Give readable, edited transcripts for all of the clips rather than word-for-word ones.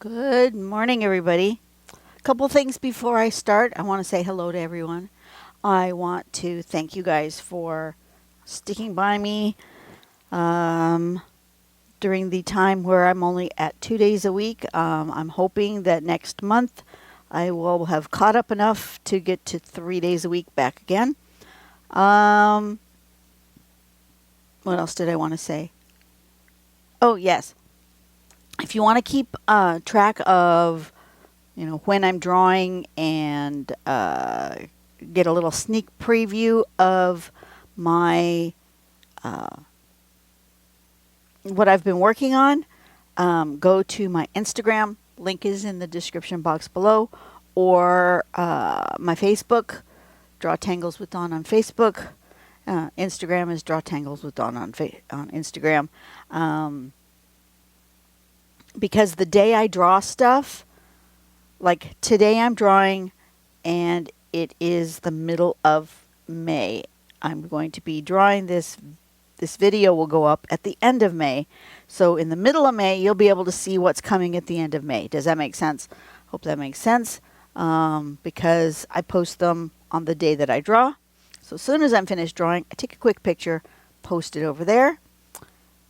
Good morning, everybody. A couple things before I start. I want to say hello to everyone. I want to thank you guys for sticking by me during the time where I'm only at 2 days a week. I'm hoping that next month I will have caught up enough to get to 3 days a week back again. What else did I want to say? Oh, yes. If you want to keep track of when I'm drawing and get a little sneak preview of my what I've been working on, go to my Instagram. Link is in the description box below, or my Facebook, Draw Tangles with Dawn on Facebook. Instagram is Draw Tangles with Dawn on Instagram. Because the day I draw stuff, like today I'm drawing and it is the middle of May. I'm going to be drawing this video will go up at the end of May. So in the middle of May, you'll be able to see what's coming at the end of May. Does that make sense? Hope that makes sense. Because I post them on the day that I draw. So as soon as I'm finished drawing, I take a quick picture, post it over there.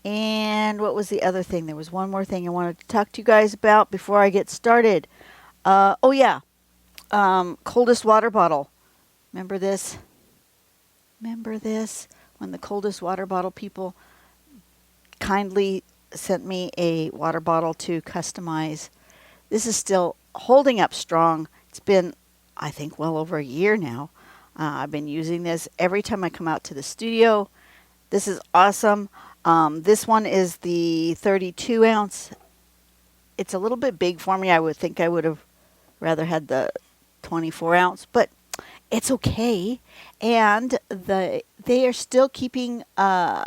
And what was the other thing? There was one more thing I wanted to talk to you guys about before I get started. Oh yeah, coldest water bottle. Remember this? Remember this? When the coldest water bottle people kindly sent me a water bottle to customize. This is still holding up strong. It's been, I think, well over a year now. I've been using this every time I come out to the studio. This is awesome. This one is the 32 ounce. It's a little bit big for me. I would think I would have rather had the 24 ounce, but it's okay. And they are still keeping a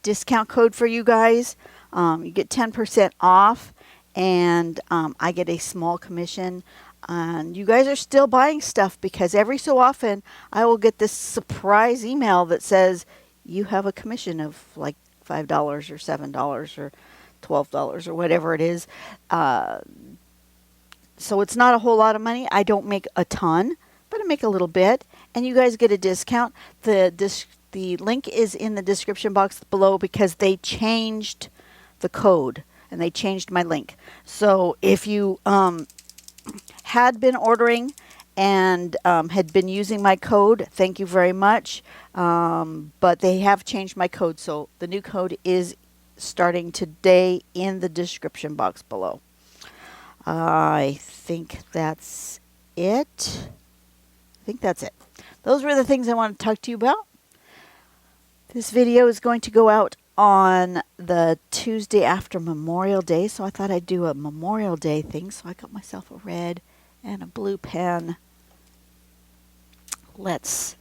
discount code for you guys. You get 10% off, and I get a small commission. And you guys are still buying stuff because every so often I will get this surprise email that says you have a commission of like $5 or $7 or $12 or whatever it is. So it's not a whole lot of money. I don't make a ton, but I make a little bit. And you guys get a discount. The link is in the description box below because they changed the code and they changed my link. So if you had been ordering and had been using my code, thank you very much. But they have changed my code. So the new code is starting today in the description box below. I think that's it. Those were the things I want to talk to you about. This video is going to go out on the Tuesday after Memorial Day, so I thought I'd do a Memorial Day thing. So I got myself a red and a blue pen. Let's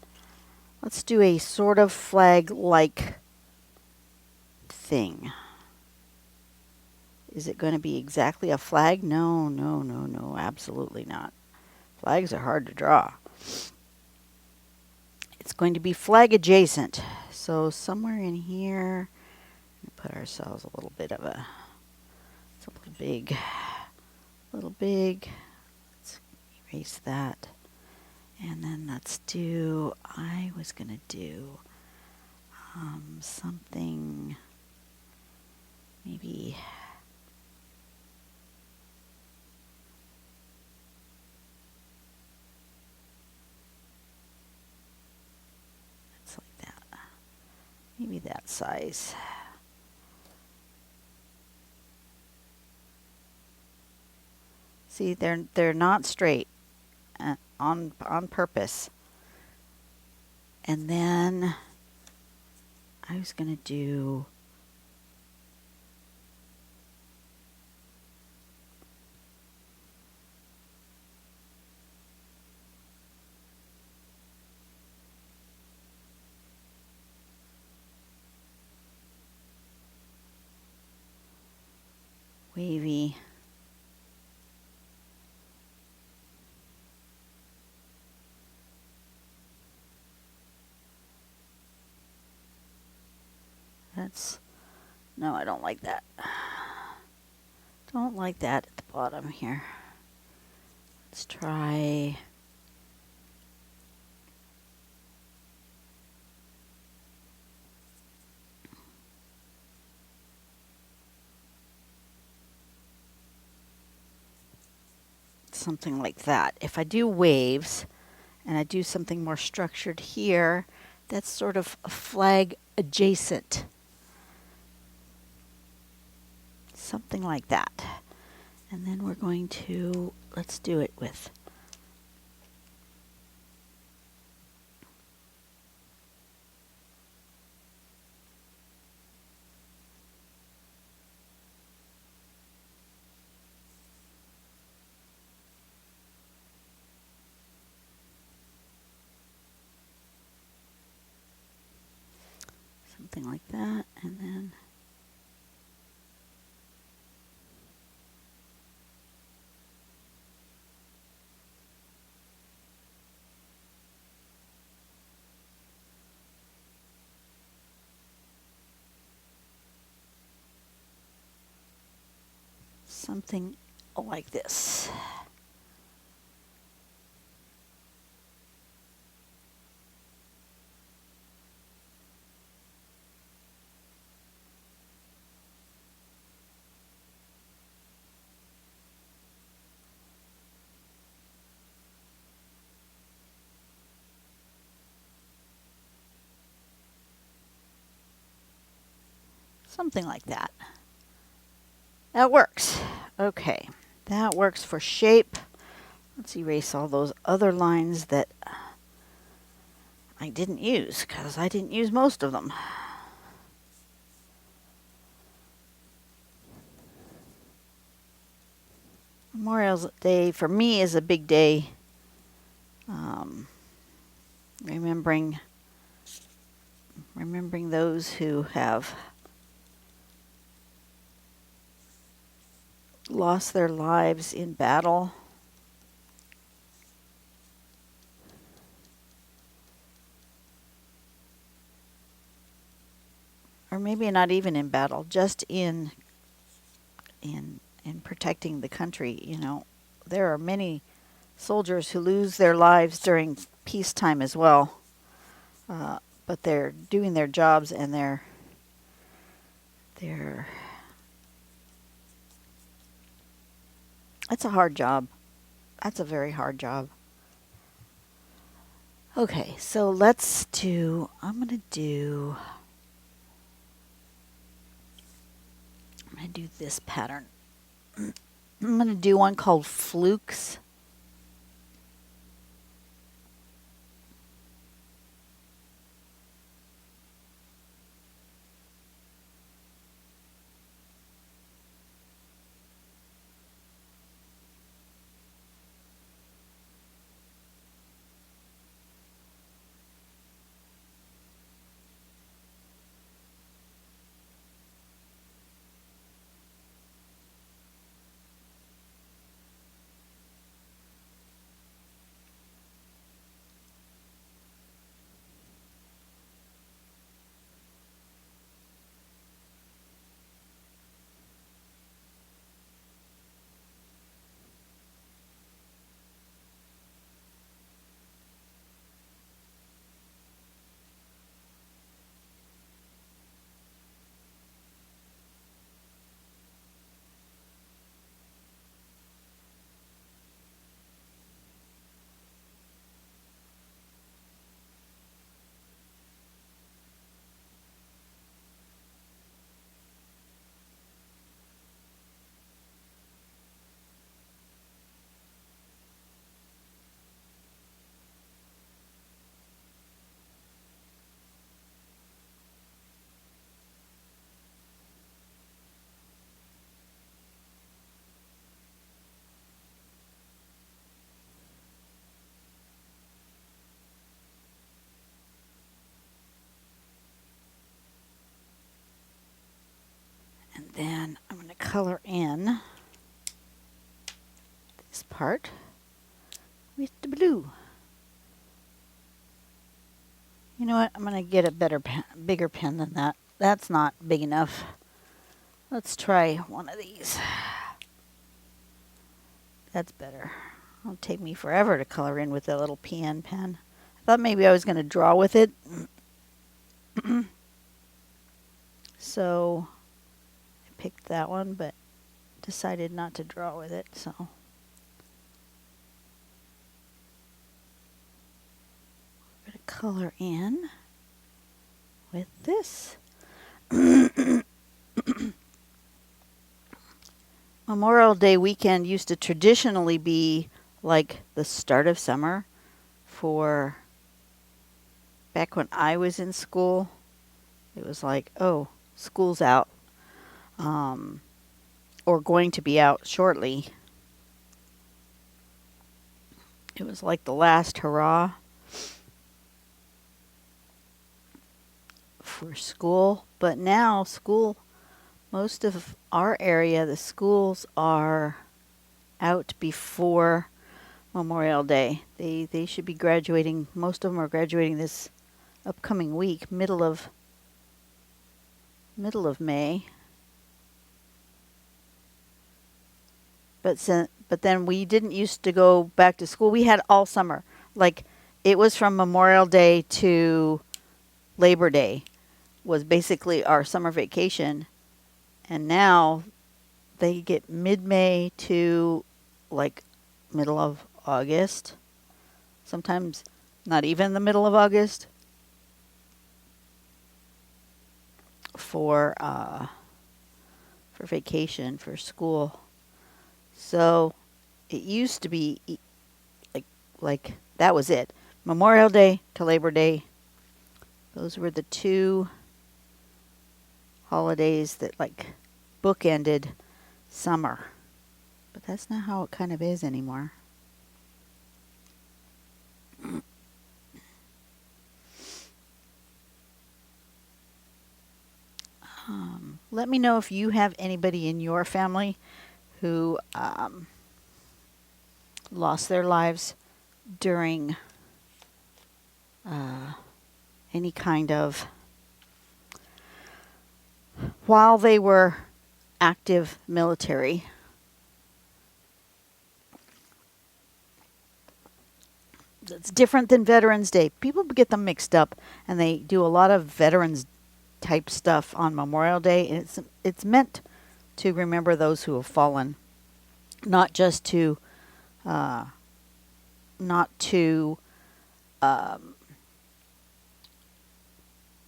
do a sort of flag-like thing. Is it going to be exactly a flag? No, absolutely not. Flags are hard to draw. It's going to be flag adjacent. So somewhere in here, put ourselves a little bit of it's a little big. Let's erase that. And then I was going to do something, maybe it's like that. Maybe that size. See, they're not straight on purpose. And then I was going to do wavy. No, I don't like that. Don't like that at the bottom here. Let's try something like that. If I do waves and I do something more structured here, that's sort of a flag adjacent. Something like that. And then we're going to, let's do it with something like that, and then something like this. Something like that. That works. Okay, that works for shape. Let's erase all those other lines that I didn't use, because I didn't use most of them. Memorial Day for me is a big day. Remembering those who have lost their lives in battle. Or maybe not even in battle, just in protecting the country. You know, there are many soldiers who lose their lives during peacetime as well, but they're doing their jobs, and they're it's a hard job. That's a very hard job. Okay, so let's do, I'm going to do this pattern. I'm going to do one called Flukes. And then I'm going to color in this part with the blue. You know what? I'm going to get a bigger pen than that. That's not big enough. Let's try one of these. That's better. It'll take me forever to color in with that little PN pen. I thought maybe I was going to draw with it. So I picked that one, but decided not to draw with it. So I'm going to color in with this. Memorial Day weekend used to traditionally be like the start of summer for back when I was in school. It was like, oh, school's out, or going to be out shortly. It was like the last hurrah for school. But now school, most of our area, the schools are out before Memorial Day. They should be graduating. Most of them are graduating this upcoming week, middle of May. But then we didn't used to go back to school. We had all summer. Like it was from Memorial Day to Labor Day was basically our summer vacation. And now they get mid-May to like middle of August. Sometimes not even the middle of August for vacation for school. So it used to be like that was it. Memorial Day to Labor Day. Those were the two holidays that like bookended summer. But that's not how it kind of is anymore. Let me know if you have anybody in your family who lost their lives during any kind of while they were active military. It's different than Veterans Day. People get them mixed up, and they do a lot of veterans type stuff on Memorial Day, and it's meant to remember those who have fallen, not just to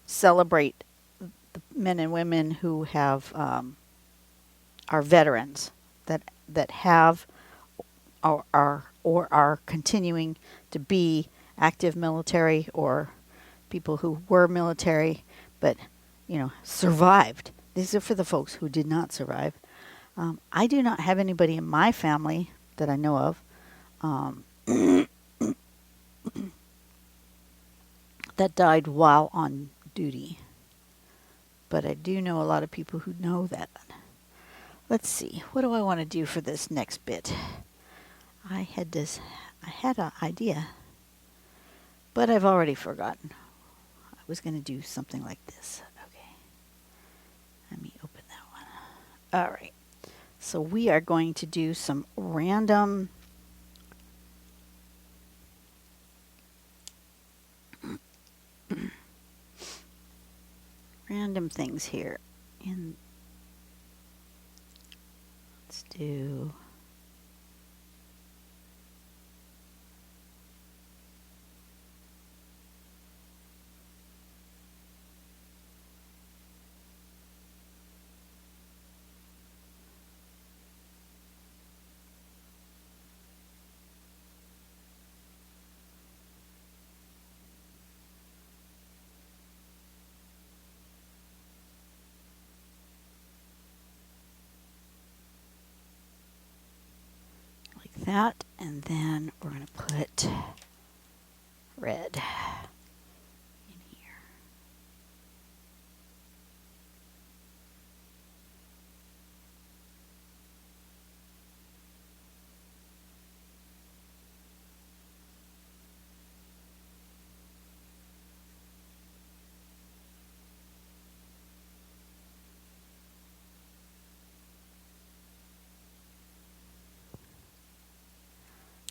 celebrate the men and women who have are veterans that have or are continuing to be active military, or people who were military but survived. These are for the folks who did not survive. I do not have anybody in my family that I know of that died while on duty. But I do know a lot of people who know that. Let's see. What do I want to do for this next bit? I had an idea, but I've already forgotten. I was going to do something like this. Okay. Let me open that one. All right. So we are going to do some random things here. Let's do that, and then we're going to put red in here.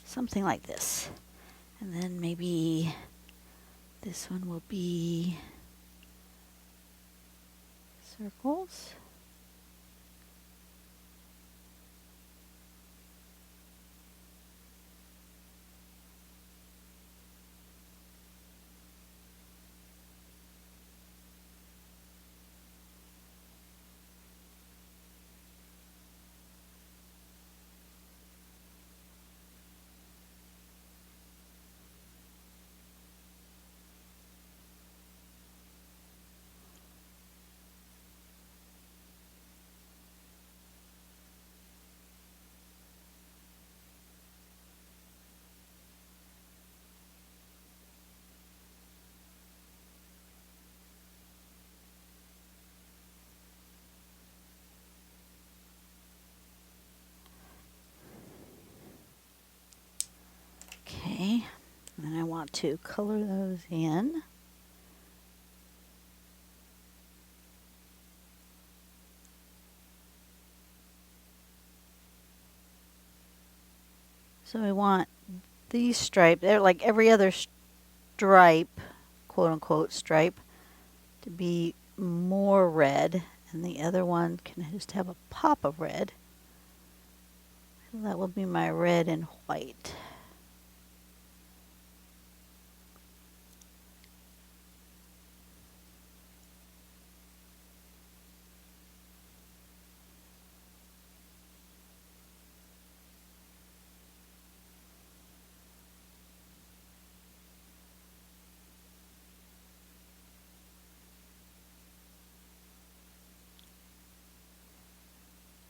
something like this. And then maybe this one will be circles. Okay, and I want to color those in. So I want these stripes, they're like every other stripe, quote unquote stripe, to be more red, and the other one can just have a pop of red. So that will be my red and white.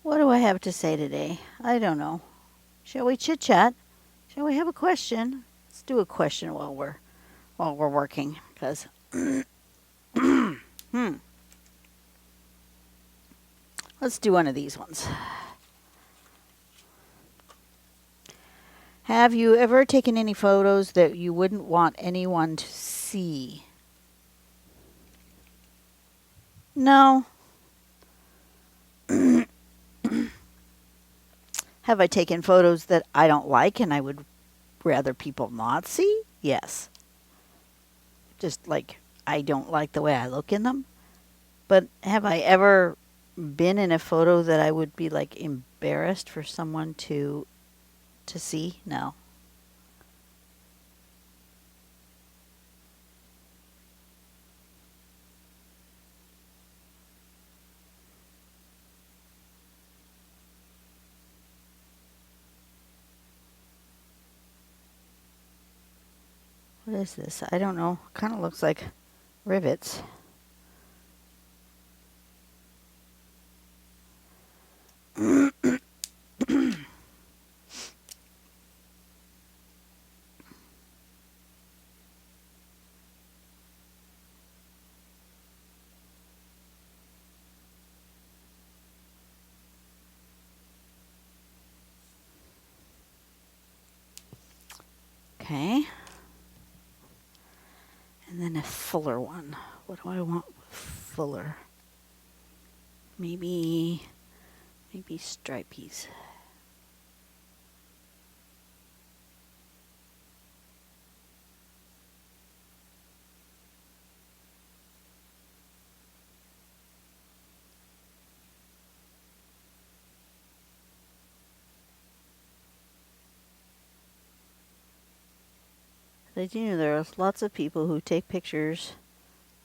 What do I have to say today? I don't know. Shall we chit chat? Shall we have a question? Let's do a question while we're working, because let's do one of these ones. Have you ever taken any photos that you wouldn't want anyone to see? No. Have I taken photos that I don't like and I would rather people not see? Yes. Just like I don't like the way I look in them. But have I ever been in a photo that I would be like embarrassed for someone to see? No. What is this? I don't know. Kind of looks like rivets. Okay. And then a fuller one. What do I want fuller? Maybe stripies. Did you know there's lots of people who take pictures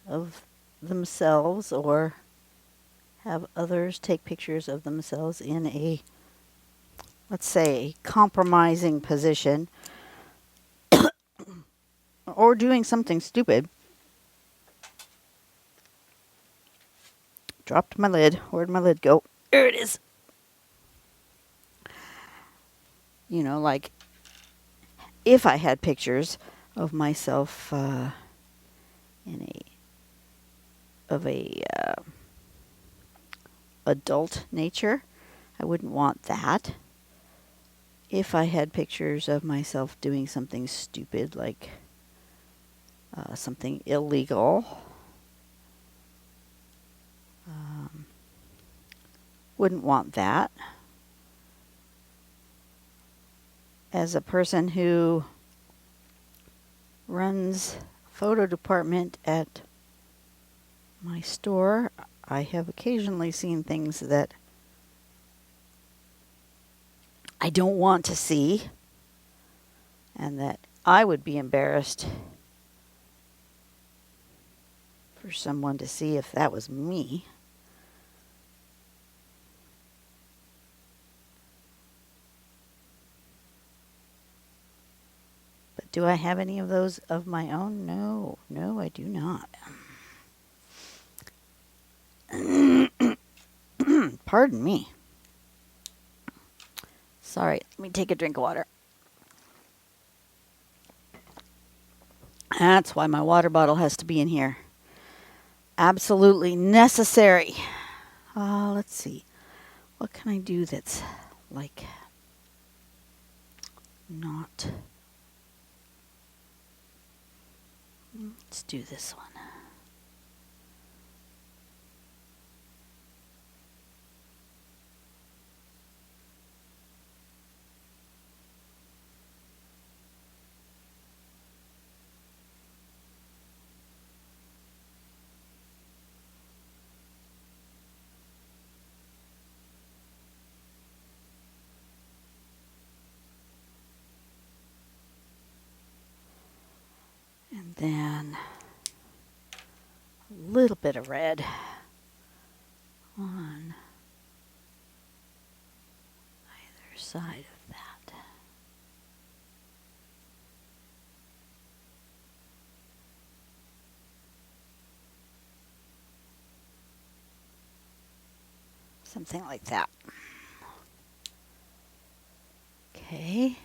of themselves or have others take pictures of themselves in a, let's say, compromising position or doing something stupid. Dropped my lid. Where'd my lid go? There it is. You know, like if I had pictures of myself in a adult nature, I wouldn't want that. If I had pictures of myself doing something stupid, like something illegal, wouldn't want that. as a person who runs photo department at my store, I have occasionally seen things that I don't want to see and that I would be embarrassed for someone to see if that was me. But do I have any of those of my own? No, I do not. Pardon me. Sorry, let me take a drink of water. That's why my water bottle has to be in here. Absolutely necessary. Let's see. What can I do that's like not... Let's do this one. And then a little bit of red on either side of that. Something like that. Okay.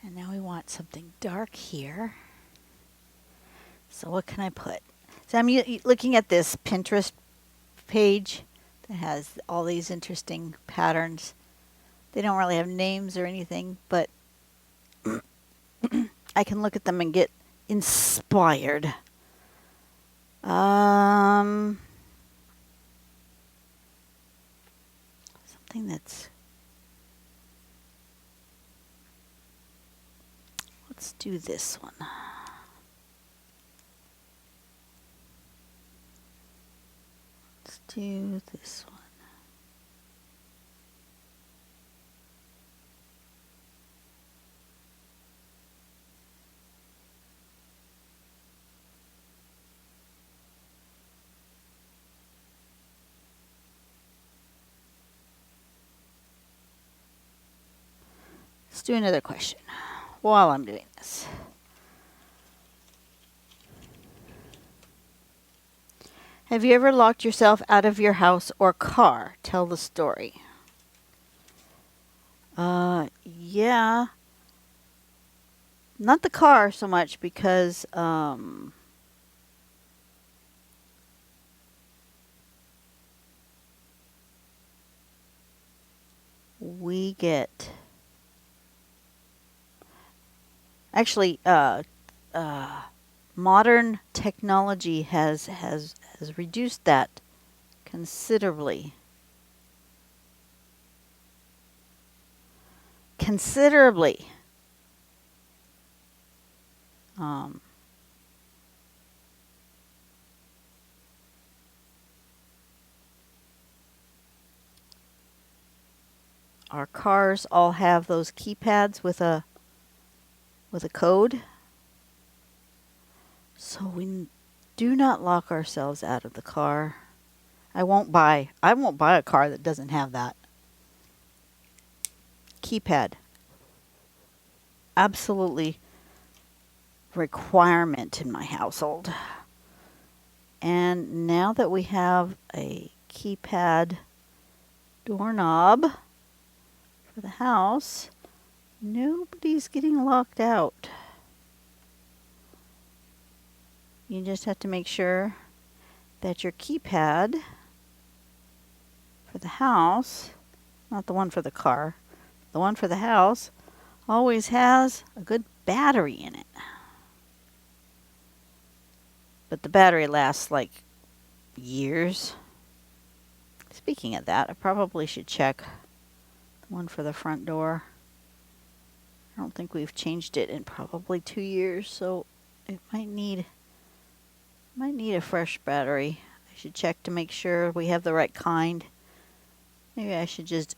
And now we want something dark here. So what can I put? So I'm looking at this Pinterest page that has all these interesting patterns. They don't really have names or anything, but I can look at them and get inspired. Something that's... Let's do this one. Let's do this one. Let's do another question while I'm doing this. Have you ever locked yourself out of your house or car? Tell the story. Yeah. Not the car so much because, we get... Actually, modern technology has reduced that considerably. Considerably. Our cars all have those keypads with a code. So we do not lock ourselves out of the car. I won't buy a car that doesn't have that keypad. Absolutely requirement in my household. And now that we have a keypad doorknob for the house, nobody's getting locked out. You just have to make sure that your keypad for the house, not the one for the car, the one for the house, always has a good battery in it. But the battery lasts like years. Speaking of that, I probably should check the one for the front door I don't think we've changed it in probably 2 years, so it might need a fresh battery. I should check to make sure we have the right kind. Maybe I should just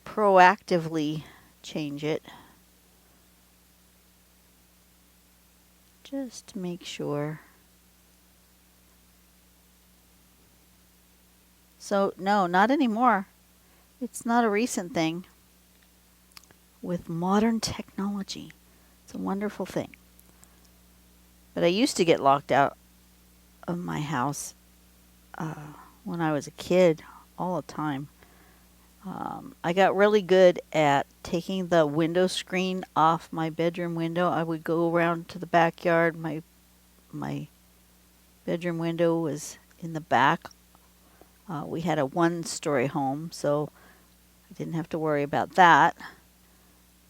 proactively change it. Just to make sure. So, no, not anymore. It's not a recent thing. With modern technology, it's a wonderful thing. But I used to get locked out of my house when I was a kid all the time. I got really good at taking the window screen off my bedroom window. I would go around to the backyard. My bedroom window was in the back. We had a one-story home, so I didn't have to worry about that.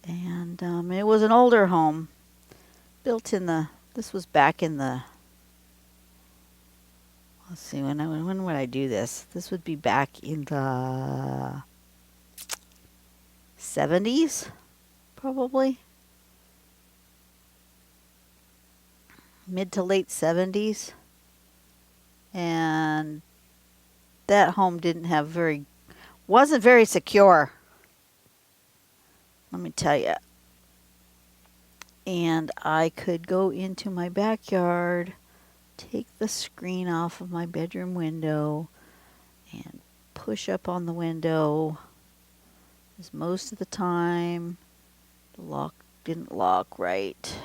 And it was an older home, built in the. This was back in the. Let's see, when would I do this? This would be back in the 70s, probably. Mid to late 70s. And that home wasn't very secure. Let me tell you. And I could go into my backyard, take the screen off of my bedroom window, and push up on the window. Because most of the time, the lock didn't lock right.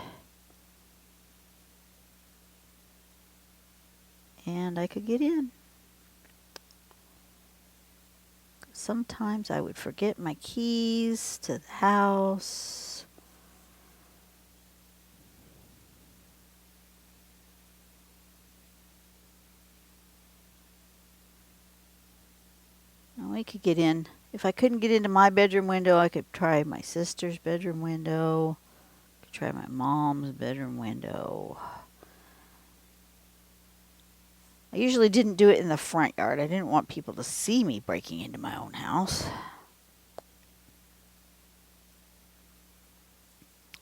And I could get in. Sometimes I would forget my keys to the house. And we could get in. If I couldn't get into my bedroom window, I could try my sister's bedroom window. I could try my mom's bedroom window. I usually didn't do it in the front yard. I didn't want people to see me breaking into my own house.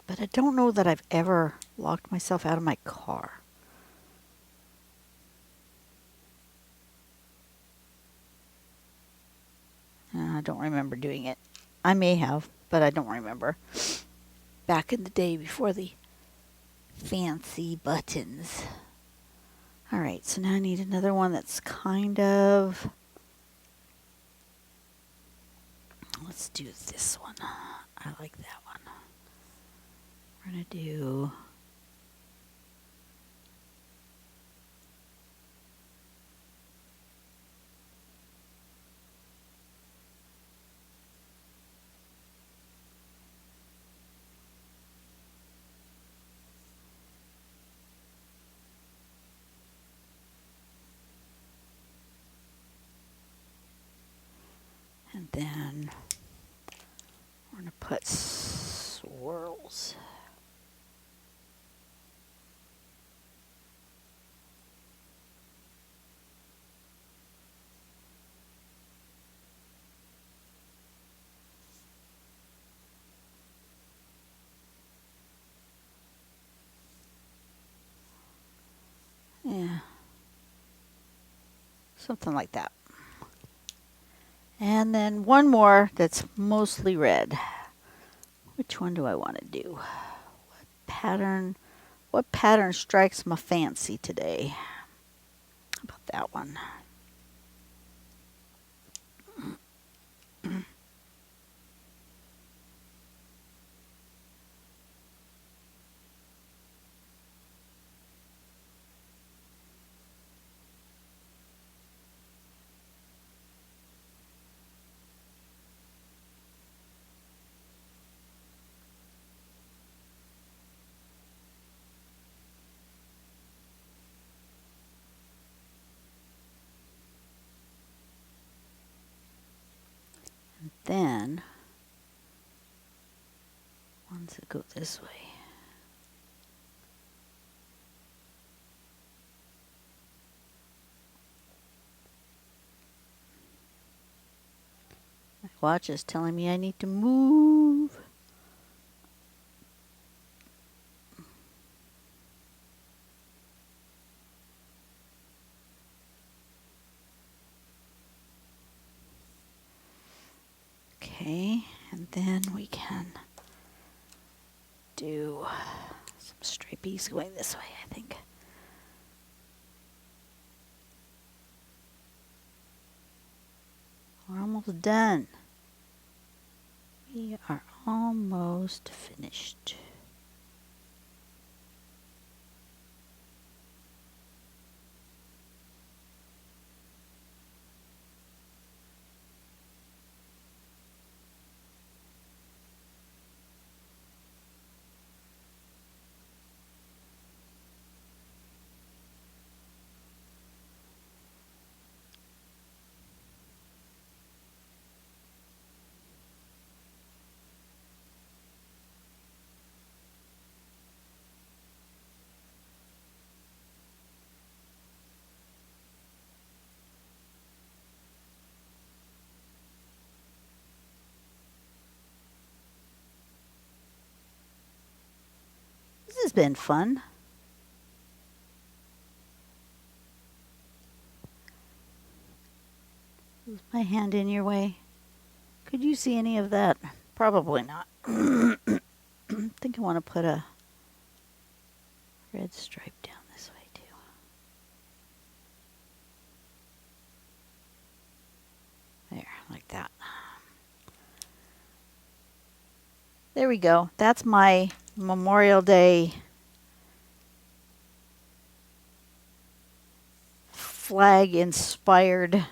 But I don't know that I've ever locked myself out of my car. I don't remember doing it. I may have, but I don't remember. Back in the day before the fancy buttons. Alright, so now I need another one that's kind of... Let's do this one. I like that one. We're going to do... And then we're going to put swirls. Yeah. Something like that. And then one more that's mostly red. Which one do I want to do? What pattern strikes my fancy today? How about that one? Then ones that go this way. My watch is telling me I need to move. Okay, and then we can do some stripies going this way, I think. We're almost done. We are almost finished. This has been fun. Is my hand in your way? Could you see any of that? Probably not. I think I want to put a red stripe down this way too. There, like that. There we go. That's my Memorial Day flag inspired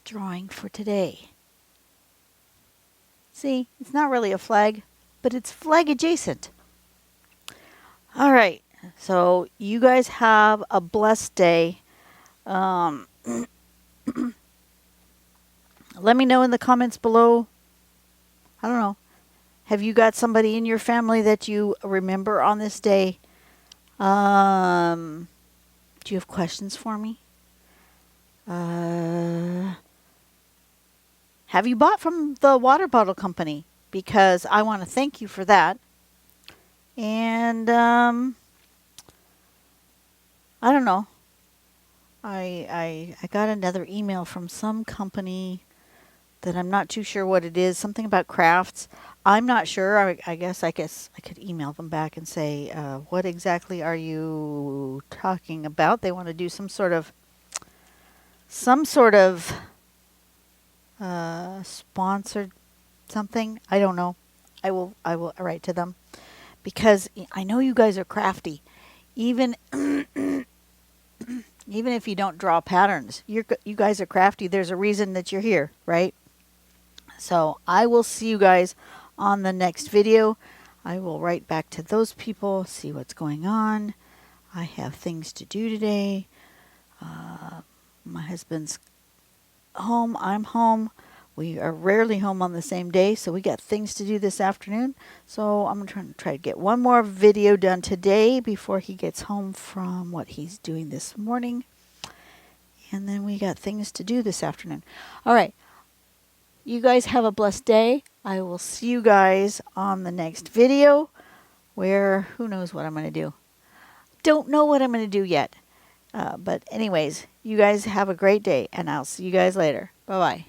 drawing for today. See, it's not really a flag, but it's flag adjacent. All right, so you guys have a blessed day. Let me know in the comments below. I don't know. Have you got somebody in your family that you remember on this day? Do you have questions for me? Have you bought from the water bottle company? Because I want to thank you for that. And I don't know. I got another email from some company that I'm not too sure what it is. Something about crafts. I'm not sure. I guess I could email them back and say, what exactly are you talking about? They want to do some sort of sponsored something. I don't know. I will write to them because I know you guys are crafty. Even even if you don't draw patterns, you guys are crafty. There's a reason that you're here, right? So I will see you guys on the next video. I will write back to those people, see what's going on. I have things to do today. My husband's home. I'm home. We are rarely home on the same day, so we got things to do this afternoon. So I'm going to try to get one more video done today before he gets home from what he's doing this morning. And then we got things to do this afternoon. All right. You guys have a blessed day. I will see you guys on the next video where who knows what I'm going to do. Don't know what I'm going to do yet. But anyways, you guys have a great day, and I'll see you guys later. Bye-bye.